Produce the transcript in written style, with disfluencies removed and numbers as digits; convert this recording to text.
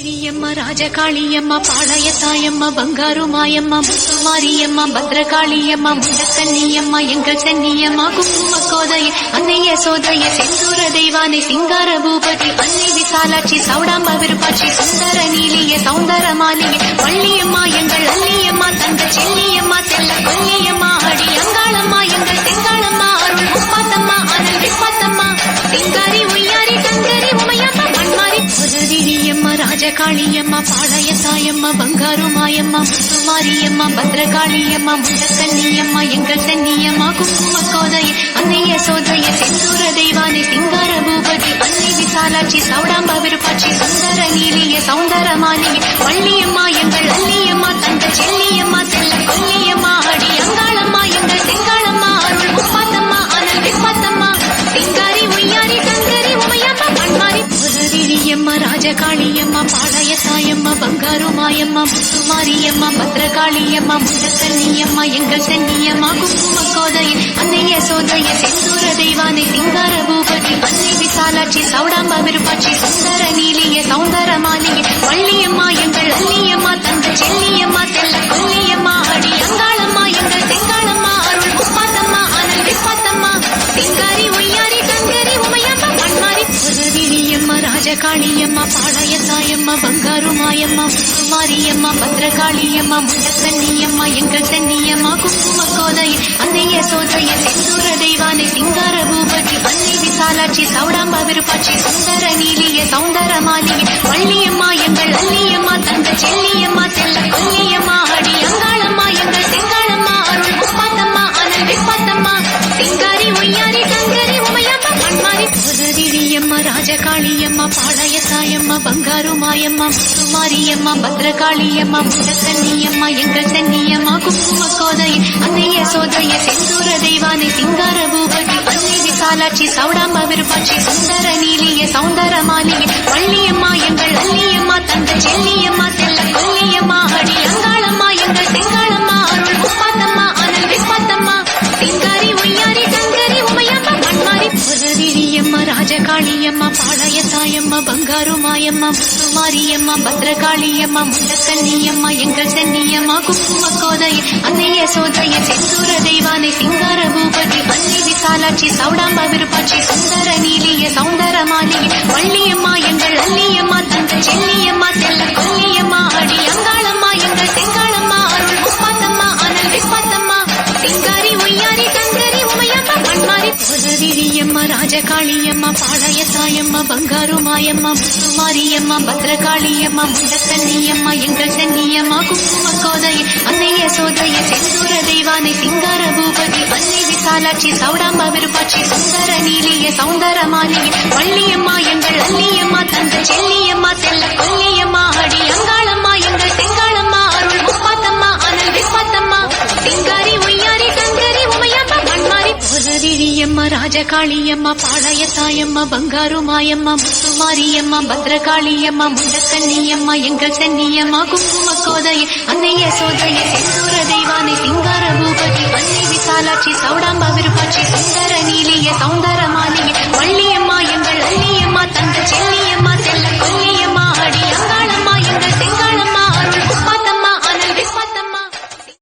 గిరియమ్మ రాజకాళియమ్మ పాళయతాయమ్మ బంగారు మాయమ్మ ముత్తుమారియమ్మ భద్రకాళియమ్మ முண்டக்கண்ணியம்மா எங்கள் சென்னியம்மா குங்கும கோதைய அன்னைய சோதைய செந்தூர தெய்வானை சிங்கார பூபதி அன்னை விசாலாட்சி சௌடாம்ப விருப்பாட்சி சுந்தர நீலிய சௌந்தர மாலிகை வள்ளியம்மா எங்கள் அல்லியம்மா தங்க செல்லியம்மா செல்ல கொல்லியம்மா அடி அங்காளம்மா எங்கள் செங்காளம்மா அருள் முப்பாத்தம்மா அனல் விப்பாத்தம்மா சிங்காரி உய்யாரி தங்கரி உமையம்மா மண்மாரி புதவிரியம்மா ராஜகாளியம்மா பாளையத்தாயம்மா பங்காரு மாயம்மா முத்துமாரியம்மா பத்ரகாளியம்மா முண்டக்கண்ணியம்மா எங்கள் சென்னியம்மா குங்கும கோதைய அன்னைய சோதைய செந்தூர தெய்வானை சிங்கார பூபதி அன்னை விசாலாட்சி சௌடாம்ப விருப்பாட்சி சுந்தர நீலிய சௌந்தர மாலிகை வள்ளியம்மா எங்கள் அல்லியம்மா தங்க செல்லியம்மா செல்ல கொல்லியம்மா அடி அங்காளம்மா எங்கள் செங்காளம்மா அருள் முப்பாத்தம்மா அனல் விப்பாத்தம்மா சிங்காரி உய்யாரி தங்கரி உமையம்மா மண்மாரி புதவிரியம்மா ராஜகாளியம்மா பாளையத்தாயம்மா பங்காரு மாயம்மா முத்துமாரியம்மா பத்ரகாளியம்மா முண்டக்கண்ணியம்மா எங்கள் சென்னியம்மா குங்கும கோதைய அன்னைய சோதைய செந்தூர தெய்வானை சிங்கார பூபதி அன்னை விசாலாட்சி சௌடாம்ப விருப்பாட்சி சுந்தர நீலிய சௌந்தர மாலிகை வள்ளியம்மா எங்கள் அல்லியம்மா தங்க செல்லியம்மா செல்ல கொல்லியம்மா அடி அங்காளம்மா எங்கள் செங்காளம்மா அருள் முப்பாத்தம்மா அனல் விப்பாத்தம்மா சிங்காரி உய்யாரி தங்கரி உமையம்மா மண்மாரி புதவிரியம்மா ராஜகாளியம்மா பாளையத்தாயம்மா பங்காரு மாயம்மா முத்துமாரியம்மா பத்ரகாளியம்மா முண்டக்கண்ணியம்மா எங்கள் சென்னியம்மா குங்கும கோதைய அன்னைய சோதைய செந்தூர தெய்வானை சிங்கார பூபதி அன்னை விசாலாட்சி சௌடாம்ப விருப்பாட்சி சுந்தர நீலிய சௌந்தர மாலிகை வள்ளியம்மா எங்கள் அல்லியம்மா தங்க செல்லியம்மா செல்ல கொல்லியம்மா அடி அங்காளம்மா எங்கள் செங்காளம்மா அருள் முப்பாத்தம்மா அனல் விப்பாத்தம்மா சிங்காரி உய்யாரி தங்கரி உமையம்மா மண்மாரி புதவிரியம்மா ராஜகாளியம்மா பாளையத்தாயம்மா பங்காரு மாயம்மா முத்துமாரியம்மா பத்ரகாளியம்மா முண்டக்கண்ணியம்மா எங்கள் சென்னியம்மா குங்கும கோதைய அன்னைய சோதைய செந்தூர தெய்வானை சிங்கார பூபதி அன்னை விசாலாட்சி சௌடாம்ப விருப்பாட்சி சுந்தர நீலிய சௌந்தர மாலிகை வள்ளியம்மா எங்கள் அல்லியம்மா தங்க செல்லியம்மா செல்ல கொல்லியம்மா அடி அங்காளம்மா எங்கள் செங்காளம்மா அருள் முப்பாத்தம்மா அனல் விப்பாத்தம்மா சிங்காரி உய்யாரி தங்கரி உமையம்மா மண்மாரி புதவிரியம்மா ராஜகாளியம்மா பாளையத்தாயம்மா பங்காரு மாயம்மா முத்துமாரியம்மா பத்ரகாளியம்மா முண்டக்கண்ணியம்மா எங்கள் சென்னியம்மா குங்கும கோதைய அன்னைய சோதைய செந்தூர தெய்வானை சிங்கார பூபதி அன்னை விசாலாட்சி சௌடாம்ப விருப்பாட்சி சுந்தர நீலிய சௌந்தர மாலிகை வள்ளியம்மா எங்கள் அல்லியம்மா தங்க செல்லியம்மா செல்ல கொல்லியம்மா அடி அங்காளம்மா எங்கள் செங்காளம்மா அருள் முப்பாத்தம்மா அனல் விப்பாத்தம்மா சிங்காரி உய்யாரி தங்கரி உமையம்மா மண்மாரி புதவிரியம்மா ராஜகாளியம்மா பாளையத்தாயம்மா பங்காரு மாயம்மா முத்துமாரியம்மா பத்ரகாளியம்மா முண்டக்கண்ணியம்மா எங்கள் சென்னியம்மா குங்கும கோதைய அன்னைய சோதைய செந்தூர தெய்வானை சிங்கார பூபதி அன்னை விசாலாட்சி சௌடாம்ப விருப்பாட்சி சுந்தர நீலிய சௌந்தர மாலிகை வள்ளியம்மா எங்கள் அல்லியம்மா தங்க செல்லியம்மா செல்ல கொல்லியம்மா அடி அங்காளம்மா எங்கள் செங்காளம்மா அருள் முப்பாத்தம்மா அனல் விப்பாத்தம்மா சிங்காரி உய்யாரி தங்கரி உமையம்மா மண்மாரி புதவிரியம்மா ராஜகாளியம்மா பாளையத்தாயம்மா பங்காரு மாயம்மா முத்துமாரியம்மா பத்ரகாளியம்மா முண்டக்கண்ணியம்மா எங்கள் சென்னியம்மா குங்கும கோதைய அன்னைய சோதைய செந்தூர தெய்வானை சிங்கார பூபதி அன்னை விசாலாட்சி சௌடாம்ப விருப்பாட்சி சுந்தர நீலிய சௌந்தர